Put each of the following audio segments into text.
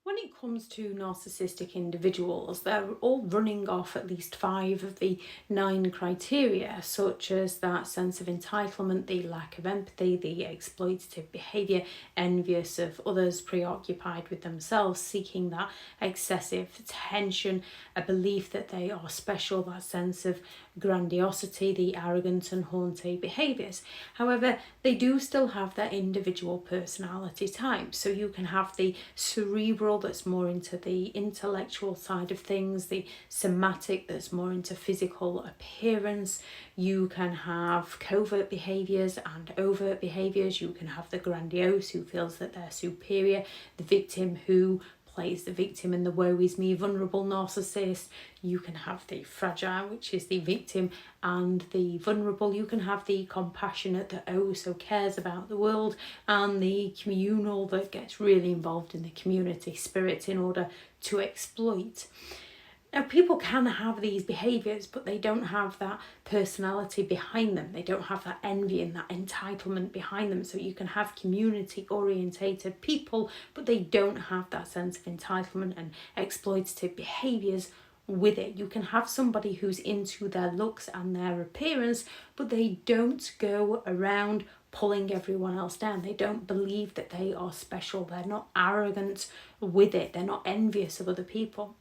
When it comes to narcissistic individuals, they're all running off at least 5 of the 9 criteria, such as that sense of entitlement, the lack of empathy, the exploitative behaviour, envious of others, preoccupied with themselves, seeking that excessive attention, a belief that they are special, that sense of grandiosity, the arrogant and haughty behaviours. However, they do still have their individual personality types. So you can have the cerebral that's more into the intellectual side of things, the somatic that's more into physical appearance. You can have covert behaviours and overt behaviours. You can have the grandiose who feels that they're superior, the victim who plays the victim and the woe is me vulnerable narcissist. You can have the fragile, which is the victim and the vulnerable. You can have the compassionate that so cares about the world, and the communal that gets really involved in the community spirit in order to exploit. Now, people can have these behaviours, but they don't have that personality behind them. They don't have that envy and that entitlement behind them. So you can have community-orientated people, but they don't have that sense of entitlement and exploitative behaviours with it. You can have somebody who's into their looks and their appearance, but they don't go around pulling everyone else down. They don't believe that they are special. They're not arrogant with it. They're not envious of other people.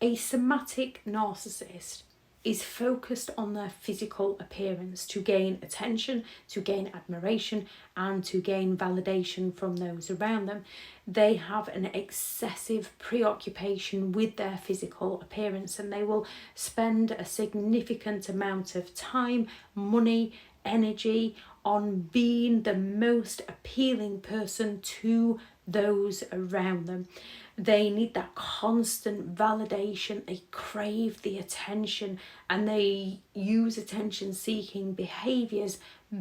A somatic narcissist is focused on their physical appearance to gain attention, to gain admiration, and to gain validation from those around them. They have an excessive preoccupation with their physical appearance, and they will spend a significant amount of time, money, energy on being the most appealing person to those around them. They need that constant validation, they crave the attention, and they use attention-seeking behaviours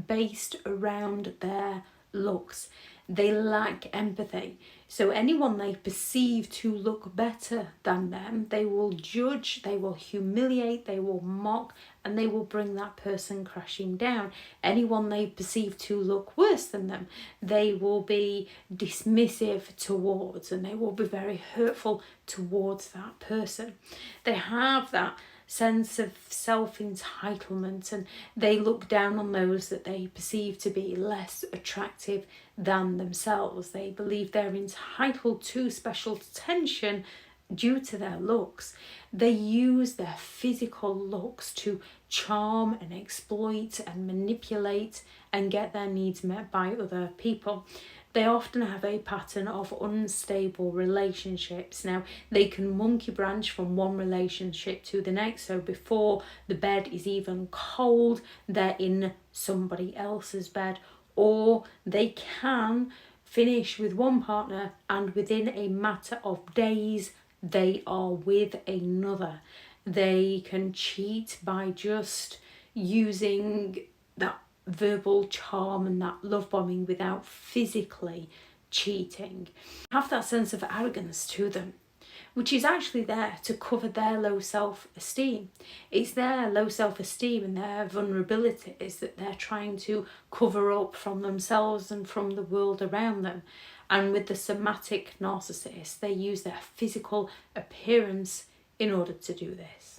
based around their looks. They lack empathy. So anyone they perceive to look better than them, they will judge, they will humiliate, they will mock, and they will bring that person crashing down. Anyone they perceive to look worse than them, they will be dismissive towards, and they will be very hurtful towards that person. They have that sense of self-entitlement, and they look down on those that they perceive to be less attractive than themselves. They believe they're entitled to special attention due to their looks. They use their physical looks to charm and exploit and manipulate and get their needs met by other people. They often have a pattern of unstable relationships. Now, they can monkey branch from one relationship to the next. So before the bed is even cold, they're in somebody else's bed. Or they can finish with one partner and within a matter of days, they are with another. They can cheat by just using that verbal charm and that love bombing without physically cheating. Have that sense of arrogance to them, which is actually there to cover their low self-esteem. It's their low self-esteem and their vulnerabilities that they're trying to cover up from themselves and from the world around them. And with the somatic narcissist, they use their physical appearance in order to do this.